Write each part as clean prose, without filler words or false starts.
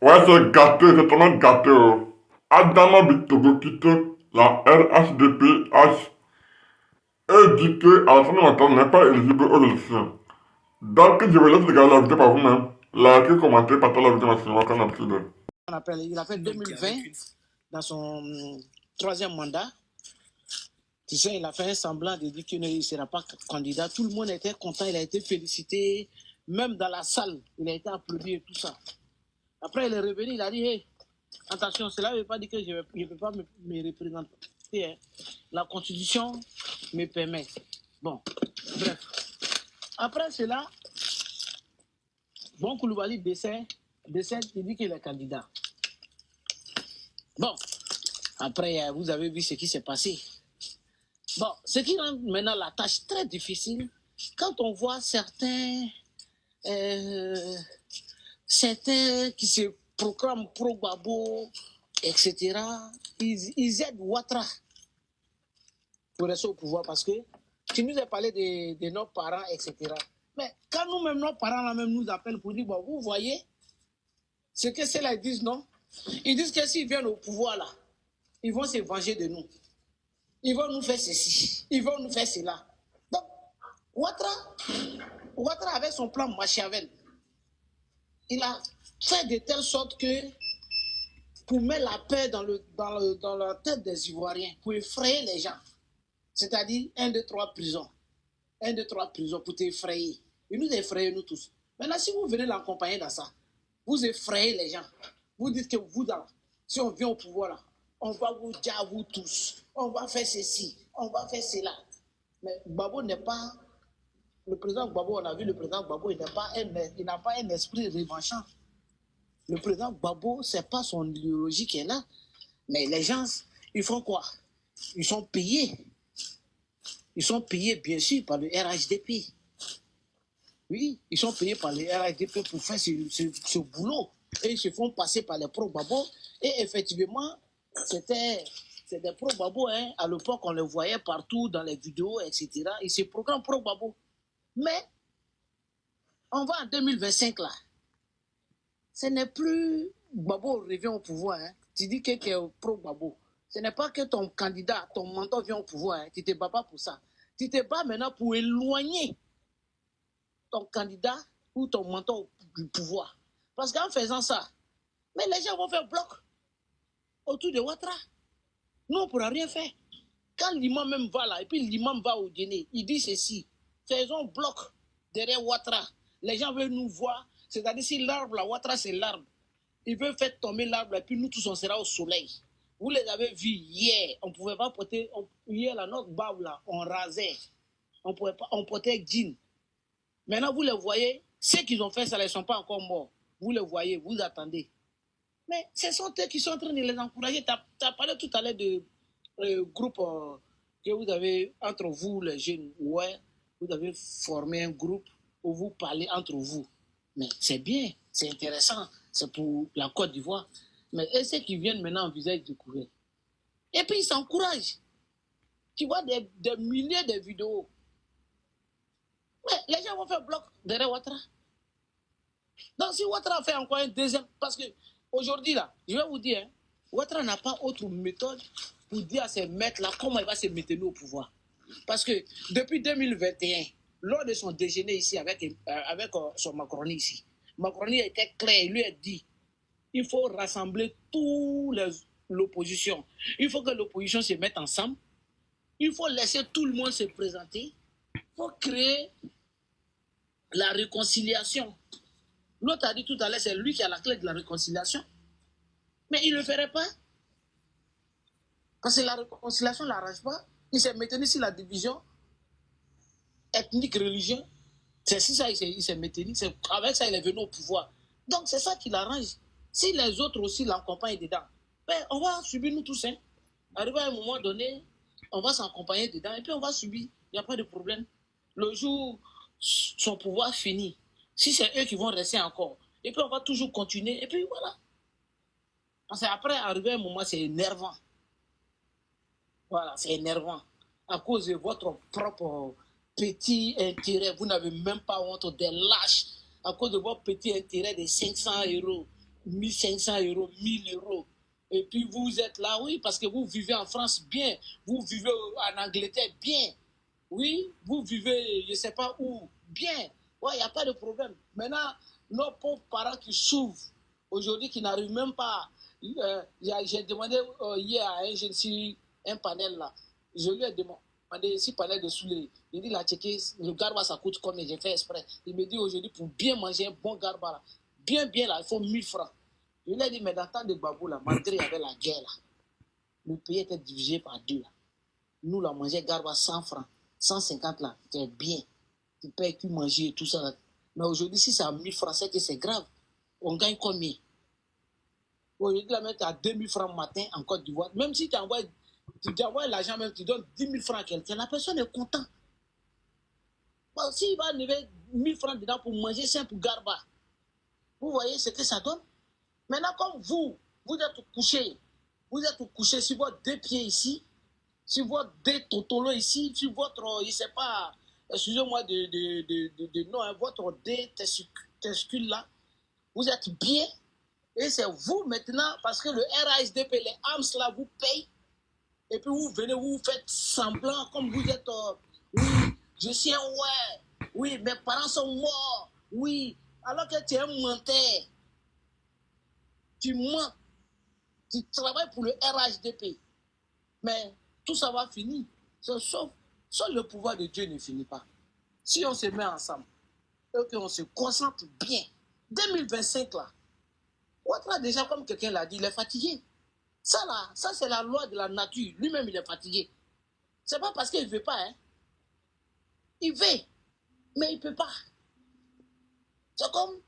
Ouais, c'est gâté, c'est tellement gâté. Adama Bitogo quitte la RHDPH et dit que Alassane Ouattara n'est pas éligible aux élections. Donc, je vous laisse regarder la vidéo par vous-même. Likez, commentez, partagez la vidéo maximum comme d'habitude. Il a fait 2020 dans son troisième mandat. Tu sais, il a fait un semblant de dire qu'il ne sera pas candidat. Tout le monde était content, il a été félicité. Même dans la salle, il a été applaudi et tout ça. Après, il est revenu, il a dit, hey, attention, cela ne veut pas dire que je ne peux pas me représenter. Hein. La Constitution me permet. Bon, bref. Après cela, Bon Koulibaly décède, il dit qu'il est candidat. Bon, après, vous avez vu ce qui s'est passé. Bon, ce qui rend maintenant la tâche très difficile, quand on voit certains qui se proclament pro-Gbagbo, etc., ils aident Ouattara pour rester au pouvoir parce que tu nous as parlé de nos parents, etc. Mais quand nous-mêmes, nos parents là même nous appellent pour dire, bon, vous voyez, ce que ceux-là disent, non? Ils disent que s'ils viennent au pouvoir là, ils vont se venger de nous. Ils vont nous faire ceci, ils vont nous faire cela. Donc, Ouattara avec son plan Machiavel, il a fait de telle sorte que pour mettre la peur dans la tête des Ivoiriens, pour effrayer les gens. C'est-à-dire 1, 2, 3 prisons. 1, 2, 3 prisons pour t'effrayer. Il nous effraie, nous tous. Maintenant, si vous venez l'accompagner dans ça, vous effrayez les gens. Vous dites que vous, si on vient au pouvoir, là, on va vous dire à vous tous, on va faire ceci, on va faire cela. Mais Gbagbo n'est pas, le président Gbagbo, on a vu le président Gbagbo, il n'a pas un esprit revanchant. Le président Gbagbo, ce n'est pas son idéologie qui est là. Mais les gens, ils font quoi? Ils sont payés. Ils sont payés, bien sûr, par le RHDP. Oui, ils sont payés par le RHDP pour faire ce boulot. Et ils se font passer par les pro-Gbagbo. Et effectivement, c'était des pro-Gbagbo. Hein. À l'époque, on les voyait partout dans les vidéos, etc. Ils se programment pro-Gbagbo. Mais, on va en 2025 là. Ce n'est plus Gbagbo revient au pouvoir. Hein. Tu dis que tu es pro-Gbagbo. Ce n'est pas que ton candidat, ton mentor vient au pouvoir. Hein. Tu ne te bats pas pour ça. Tu te bats maintenant pour éloigner ton candidat ou ton mentor du pouvoir. Parce qu'en faisant ça, mais les gens vont faire bloc autour de Ouattara. Nous, on ne pourra rien faire. Quand l'imam même va là, et puis l'imam va au dîner, il dit ceci, faisons bloc derrière Ouattara. Les gens veulent nous voir. C'est-à-dire si l'arbre, là, Ouattara, c'est l'arbre. Ils veulent faire tomber l'arbre et puis nous tous, on sera au soleil. Vous les avez vus hier. On ne pouvait pas porter... hier, là, notre barbe, là, on rasait. On portait jean. Maintenant, vous les voyez. Ceux qui ont fait ça, ils ne sont pas encore morts. Vous les voyez, vous attendez. Mais ce sont eux qui sont en train de les encourager. Tu as parlé tout à l'heure de groupe que vous avez entre vous, les jeunes. Ouais, vous avez formé un groupe où vous parlez entre vous. Mais c'est bien, c'est intéressant. C'est pour la Côte d'Ivoire. Mais ceux qui viennent maintenant en visage découvert. Et puis ils s'encouragent. Tu vois des milliers de vidéos. Mais les gens vont faire bloc derrière Ouattara. Donc si Ouattara fait encore un deuxième, parce que aujourd'hui là, je vais vous dire, hein, Ouattara n'a pas autre méthode pour dire à ces maîtres-là comment il va se maintenir au pouvoir. Parce que depuis 2021, lors de son déjeuner ici avec son Macronie ici, Macronie était clair, il lui a dit, il faut rassembler toute l'opposition. Il faut que l'opposition se mette ensemble. Il faut laisser tout le monde se présenter. Il faut créer la réconciliation. L'autre a dit tout à l'heure, c'est lui qui a la clé de la réconciliation. Mais il ne le ferait pas. Parce que la réconciliation ne l'arrange pas. Il s'est maintenu sur la division ethnique, religieuse. C'est si ça, il s'est maintenu. Avec ça, il est venu au pouvoir. Donc, c'est ça qui l'arrange. Si les autres aussi l'accompagnent dedans, ben, on va subir nous tous. Hein. Arrivé à un moment donné, on va s'accompagner dedans et puis on va subir. Il n'y a pas de problème. Le jour son pouvoir finit, si c'est eux qui vont rester encore, et puis on va toujours continuer, et puis voilà. Parce qu'après, arrivé à un moment, c'est énervant. Voilà, c'est énervant. À cause de votre propre petit intérêt, vous n'avez même pas honte des lâches. À cause de votre petit intérêt de 500 €. 1500 euros, 1000 euros. Et puis vous êtes là, oui, parce que vous vivez en France bien, vous vivez en Angleterre bien, oui, vous vivez, je ne sais pas où, bien. Ouais, il n'y a pas de problème. Maintenant, nos pauvres parents qui souffrent aujourd'hui, qui n'arrivent même pas. J'ai demandé hier à un jeune si un panel là. Je lui ai demandé si panel de souliers. Il dit, il a checké, le garba ça coûte combien? J'ai fait exprès. Il me dit aujourd'hui, pour bien manger un bon garba là, bien là, il faut 1000 francs. Je lui ai dit, mais dans le temps de Babou là, malgré il y avait la guerre là, le pays était divisé par deux là. Nous là, manger garba 100 francs, 150 là, c'est bien. Tu payes que manger et tout ça là. Mais aujourd'hui, si c'est à 1000 francs, c'est grave. On gagne combien? Aujourd'hui, la mettre à 2000 francs matin en Côte d'Ivoire. Même si tu envoies l'argent, même tu donnes 10 000 francs à quelqu'un, la personne est contente. Bon, s'il va enlever 1000 francs dedans pour manger simple garba, vous voyez ce que ça donne? Maintenant, comme vous êtes couché sur vos deux pieds ici, sur votre deux totolos ici, sur votre, je ne sais pas, excusez-moi de nom, hein, votre deux testicules là, vous êtes bien. Et c'est vous maintenant, parce que le RASDP, les AMS là, vous payent. Et puis vous venez, vous faites semblant, comme vous êtes, oui, je suis un ouais, oui, mes parents sont morts, oui, alors que tu es un menteur. Tu mens, tu travailles pour le RHDP. Mais tout ça va finir. Sauf le pouvoir de Dieu ne finit pas. Si on se met ensemble et qu'on se concentre bien, 2025 là, Ouattara déjà, comme quelqu'un l'a dit, il est fatigué. Ça là, ça c'est la loi de la nature. Lui-même, il est fatigué. C'est pas parce qu'il ne veut pas, hein. Il veut, mais il ne peut pas. C'est comme,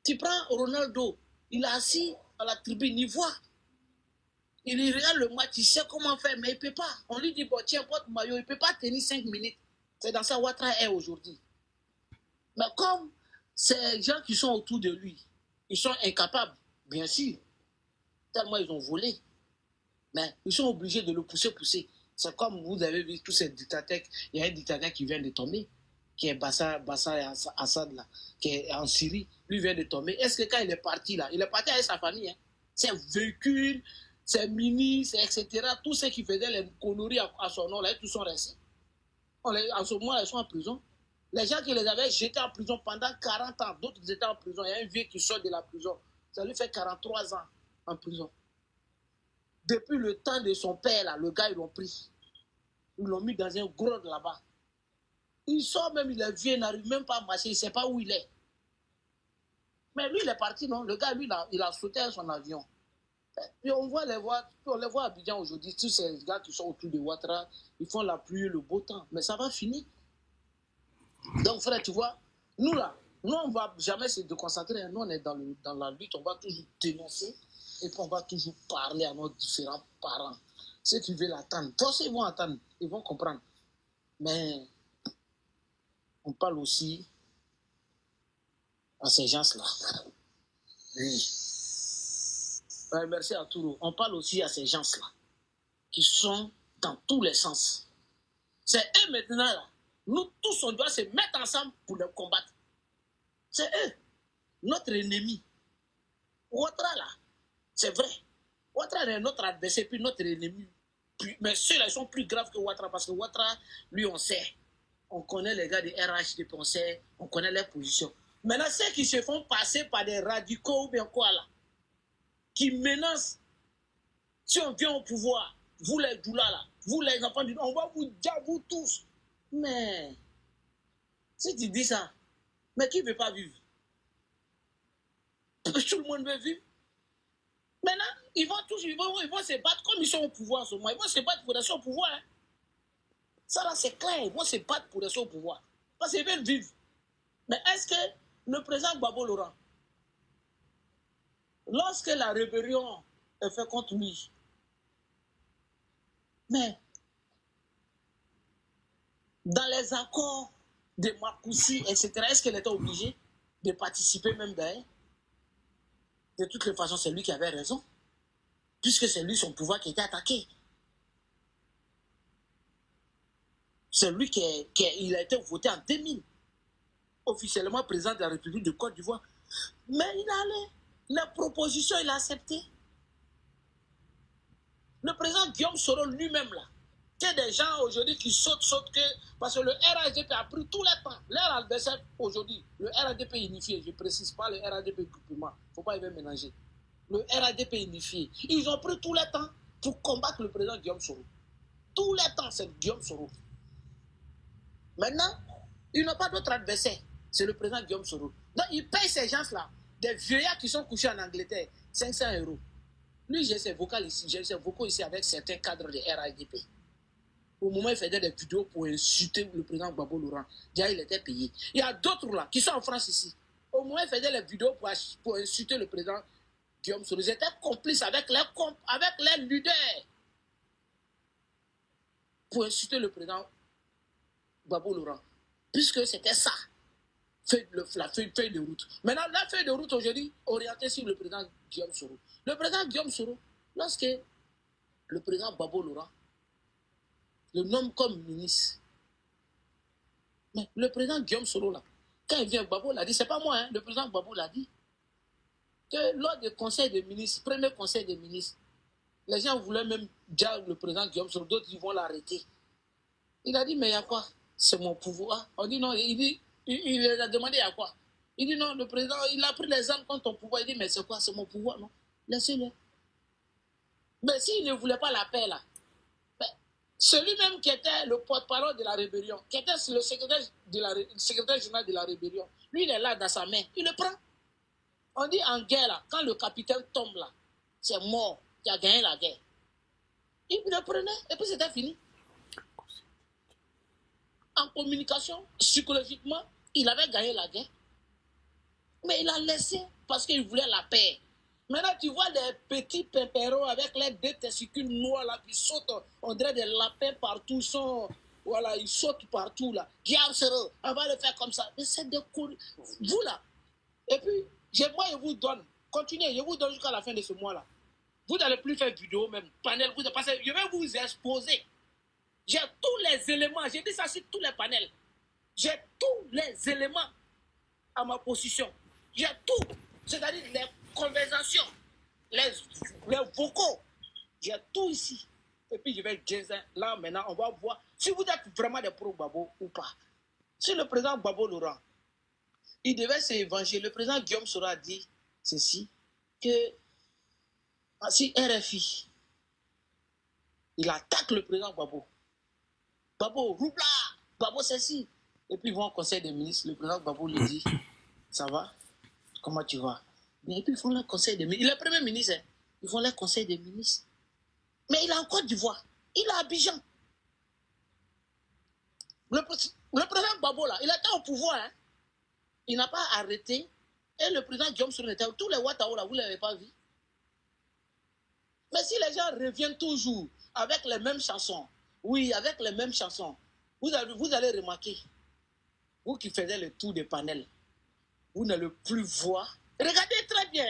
tu prends Ronaldo, il est assis à la tribune, il voit. Il regarde le match, il sait comment faire, mais il ne peut pas. On lui dit, bon, tiens, porte maillot, il ne peut pas tenir 5 minutes. C'est dans ça Ouattara est aujourd'hui. Mais comme ces gens qui sont autour de lui, ils sont incapables, bien sûr, tellement ils ont volé. Mais ils sont obligés de le pousser. C'est comme vous avez vu tous ces dictateurs. Il y a un dictateur qui vient de tomber, qui est Bachar Assad, là, qui est en Syrie. Lui vient de tomber. Est-ce que quand il est parti, là, il est parti avec sa famille, hein? Ses véhicules, ses ministres, etc. Tous ceux qui faisaient les conneries à son nom, là, tous sont restés. En ce moment, ils sont en prison. Les gens qui les avaient jetés en prison pendant 40 ans, d'autres étaient en prison. Il y a un vieux qui sort de la prison. Ça lui fait 43 ans en prison. Depuis le temps de son père, là, le gars, ils l'ont pris. Ils l'ont mis dans un grotte là-bas. Il sort même, il est vieux, il n'arrive même pas à marcher, il ne sait pas où il est. Mais lui, il est parti, non? Le gars, lui, il a sauté à son avion. Et on les voit à Abidjan aujourd'hui, tous ces gars qui sont autour de Ouattara, ils font la pluie, le beau temps. Mais ça va finir. Donc, frère, tu vois, nous là, nous, on ne va jamais se déconcentrer. Nous, on est dans la lutte, on va toujours dénoncer. Et puis, on va toujours parler à nos différents parents. Ceux qui veulent attendre, tous ils vont attendre, ils vont comprendre. Mais on parle aussi à ces gens-là. Oui. Merci à Touro. On parle aussi à ces gens-là qui sont dans tous les sens. C'est eux maintenant, là. Nous tous, on doit se mettre ensemble pour les combattre. C'est eux, notre ennemi. Ouattara, là, c'est vrai. Ouattara est notre adversaire, puis notre ennemi. Mais ceux-là, ils sont plus graves que Ouattara, parce que Ouattara, lui, on sait. On connaît les gars de RHDP, on connaît leurs positions. Maintenant, ceux qui se font passer par des radicaux ou bien quoi, là, qui menacent, si on vient au pouvoir, vous les Doula, là, vous les enfants du on va vous dire, vous tous. Mais, si tu dis ça, mais qui ne veut pas vivre? Tout le monde veut vivre. Maintenant, ils vont se battre comme ils sont au pouvoir en ce moment. Ils vont se battre pour rester au pouvoir. Hein. Ça là, c'est clair. Ils vont se battre pour rester au pouvoir. Parce qu'ils veulent vivre. Mais est-ce que le président Gbagbo Laurent, lorsque la rébellion est faite contre lui, mais dans les accords de Marcoussi, etc., est-ce qu'elle était obligée de participer même d'ailleurs? De toutes les façons, c'est lui qui avait raison. Puisque c'est lui son pouvoir qui était attaqué. C'est lui il a été voté en 2000. Officiellement président de la République de Côte d'Ivoire. Mais il allait Les propositions, il a accepté. Le président Guillaume Soro lui-même, là, il y a des gens aujourd'hui qui sautent, parce que le RHDP a pris tout le temps. Leur adversaire aujourd'hui, le RHDP unifié, je ne précise pas le RHDP groupement, il ne faut pas y mélanger. Le RHDP unifié, ils ont pris tout le temps pour combattre le président Guillaume Soro. Tout le temps, c'est Guillaume Soro. Maintenant, ils n'ont pas d'autre adversaire, c'est le président Guillaume Soro. Donc, ils payent ces gens-là, des vieillards qui sont couchés en Angleterre, 500 €. Lui, j'ai ses vocaux ici avec certains cadres de RHDP. Au moment où il faisait des vidéos pour insulter le président Gbagbo Laurent, déjà il était payé. Il y a d'autres là qui sont en France ici. Au moment où il faisait les vidéos pour insulter le président Guillaume Soro, ils étaient complices avec les leaders pour insulter le président Gbagbo Laurent. Puisque c'était ça, la feuille de route. Maintenant, la feuille de route aujourd'hui, orientée sur le président Guillaume Soro. Le président Guillaume Soro, lorsque le président Gbagbo Laurent le nomme comme ministre, mais le président Guillaume Soro, là, quand il vient, Gbagbo l'a dit, c'est pas moi, hein, le président Gbagbo l'a dit, que lors du conseil des ministres, premier conseil des ministres, les gens voulaient même dire le président Guillaume Soro, d'autres ils vont l'arrêter. Il a dit, mais il y a quoi? C'est mon pouvoir. On dit non, il a demandé il y a quoi? Il dit non, le président, il a pris les armes contre ton pouvoir. Il dit, mais c'est quoi? C'est mon pouvoir, non? Laissez-le. Mais s'il ne voulait pas la paix, là, celui-même qui était le porte-parole de la rébellion, qui était le secrétaire général de la rébellion, lui, il est là dans sa main. Il le prend. On dit en guerre, là, quand le capitaine tombe là, c'est mort, qui a gagné la guerre. Il le prenait et puis c'était fini. En communication, psychologiquement, il avait gagné la guerre. Mais il a laissé parce qu'il voulait la paix. Maintenant, tu vois des petits pépéros avec les deux testicules noirs là, qui sautent, on dirait des lapins partout, voilà, ils sautent partout là. On va le faire comme ça. Mais c'est de cool. Vous là. Et puis, moi, je vous donne, continuez, je vous donne jusqu'à la fin de ce mois là. Vous n'allez plus faire vidéo, même panel, parce que je vais vous exposer. J'ai tous les éléments, j'ai dit ça sur tous les panels. J'ai tous les éléments à ma position. J'ai tout, c'est-à-dire les conversations, les vocaux. J'ai tout ici. Et puis je vais dire, là maintenant, on va voir si vous êtes vraiment des pro-Gbagbo ou pas. Si le président Gbagbo Laurent, il devait s'évangéliser, le président Guillaume Soro a dit ceci, que si RFI, il attaque le président Gbagbo, Gbagbo, roubla, Gbagbo ceci. Et puis ils vont au conseil des ministres, le président Gbagbo lui dit, ça va? Comment tu vas? Et puis ils font le conseil des ministres. Il est premier ministre, hein. Ils font le conseil des ministres. Mais il est en Côte d'Ivoire. Il est à Abidjan. Le président Gbagbo, là, il était au pouvoir. Hein. Il n'a pas arrêté. Et le président Guillaume Soro était. Tous les Ouattao, là, vous ne l'avez pas vu. Mais si les gens reviennent toujours avec les mêmes chansons, oui, avec les mêmes chansons, vous allez remarquer, vous qui faisiez le tour des panels, vous n'allez plus voir. Regardez très bien.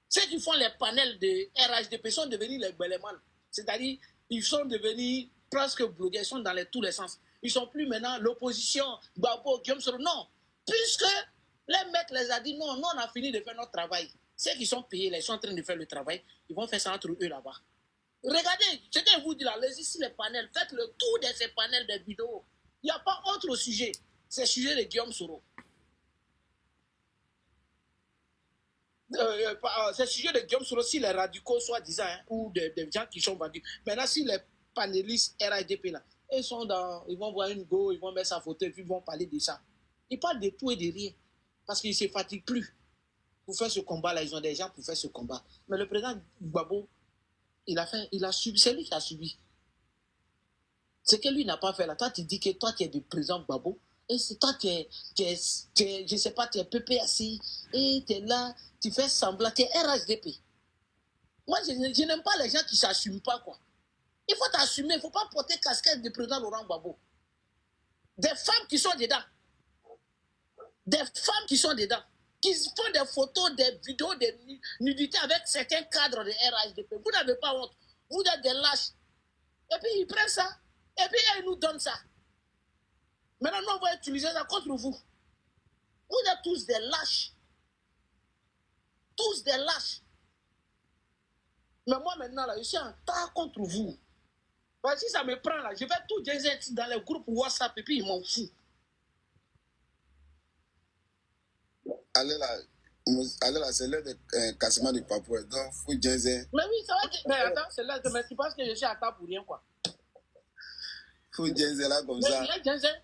Ceux qui font les panels de RHDP sont devenus les Beléman. C'est-à-dire, ils sont devenus presque blogueurs, ils sont dans tous les sens. Ils ne sont plus maintenant l'opposition, Gbagbo, Guillaume Soro. Non. Puisque les mecs les a dit non, nous on a fini de faire notre travail. Ceux qui sont payés, ils sont en train de faire le travail, ils vont faire ça entre eux là-bas. Regardez, ce que je vous dis là, allez ici les panels, faites le tour de ces panels de vidéos. Il n'y a pas autre sujet. C'est le sujet de Guillaume Soro. C'est le sujet de Guillaume Soro si les radicaux soi-disant hein, ou des gens qui sont vendus. Maintenant, si les panélistes RADP là, ils vont voir une go, ils vont mettre sa photo et puis ils vont parler de ça. Ils parlent de tout et de rien parce qu'ils ne se fatiguent plus pour faire ce combat là. Ils ont des gens pour faire ce combat. Mais le président Gbagbo, il a subi, c'est lui qui a subi. Ce que lui n'a pas fait là. Toi, tu dis que toi, tu es du président Gbagbo. Et c'est toi, tu es, je ne sais pas, tu es PPAC. Et tu es là, tu fais semblant, tu es RHDP. Moi, je n'aime pas les gens qui ne s'assument pas, quoi. Il faut t'assumer, il ne faut pas porter casquette de président Laurent Gbagbo. Des femmes qui sont dedans. Des femmes qui sont dedans. Qui font des photos, des vidéos de nudité avec certains cadres de RHDP. Vous n'avez pas honte. Vous êtes des lâches. Et puis ils prennent ça. Et puis ils nous donnent ça. Maintenant, nous, on va utiliser ça contre vous. Vous êtes tous des lâches. tous des lâches. Mais moi, maintenant, là, je suis en tas contre vous. Parce que si ça me prend, là, je vais tout dire dans les groupes WhatsApp et puis ils m'en foutent. Allez là, c'est l'heure de cassement de Papoué. Donc, faut dire. Mais oui, ça va être... Mais attends, c'est là, mais tu penses que je suis à table pour rien, quoi. Faut dire là comme Mais ça. il y a Jensen.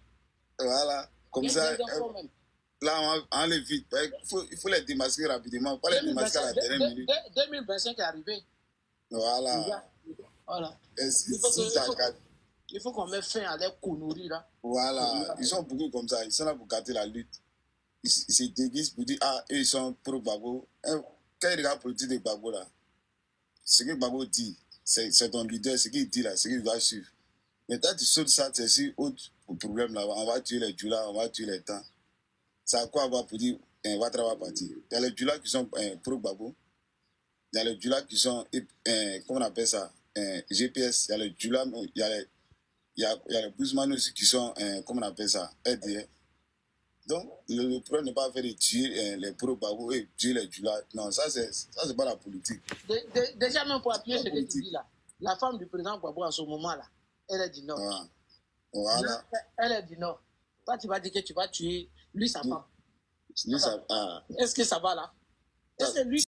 Voilà, comme Il y a ça. Jensen quand même. Là, on les vite. Il faut les démasquer rapidement. Pas les démasquer à la dernière minute. 2025 est arrivé. Voilà. Voilà. Il faut qu'on mette fin à des conneries là. Voilà. Ils sont beaucoup comme ça. Ils sont là pour gâter la lutte. Ils se déguisent pour dire, ah, eux, ils sont pro Gbagbo. Quand ils regardent la politique de Gbagbo là, ce que Gbagbo dit, c'est ton leader, ce qu'il dit là, ce qu'il doit suivre. Mais quand tu sautes ça, c'est si autre problème là. On va tuer les Djoula, on va tuer les temps. Ça a quoi avoir pour dire, Ouattara va partir. Il y a les Djoula qui sont pro Gbagbo. Il y a les Djoula qui sont, comment on appelle ça, GPS. Il y a les Djoula, il y a les Bouzman aussi qui sont, comment on appelle ça, RDR. Donc, le problème n'est pas faire de tuer les pro Gbagbo et tuer les Djoula. Non, ça c'est pas la politique. Déjà, même pour appuyer ce que tu dis là, la femme du président Gbagbo en ce moment là, elle est du Nord. Voilà. Elle est du Nord. Toi, tu vas dire que tu vas tuer lui, sa femme. Lui, ça, Est-ce que ça va là? Est-ce que lui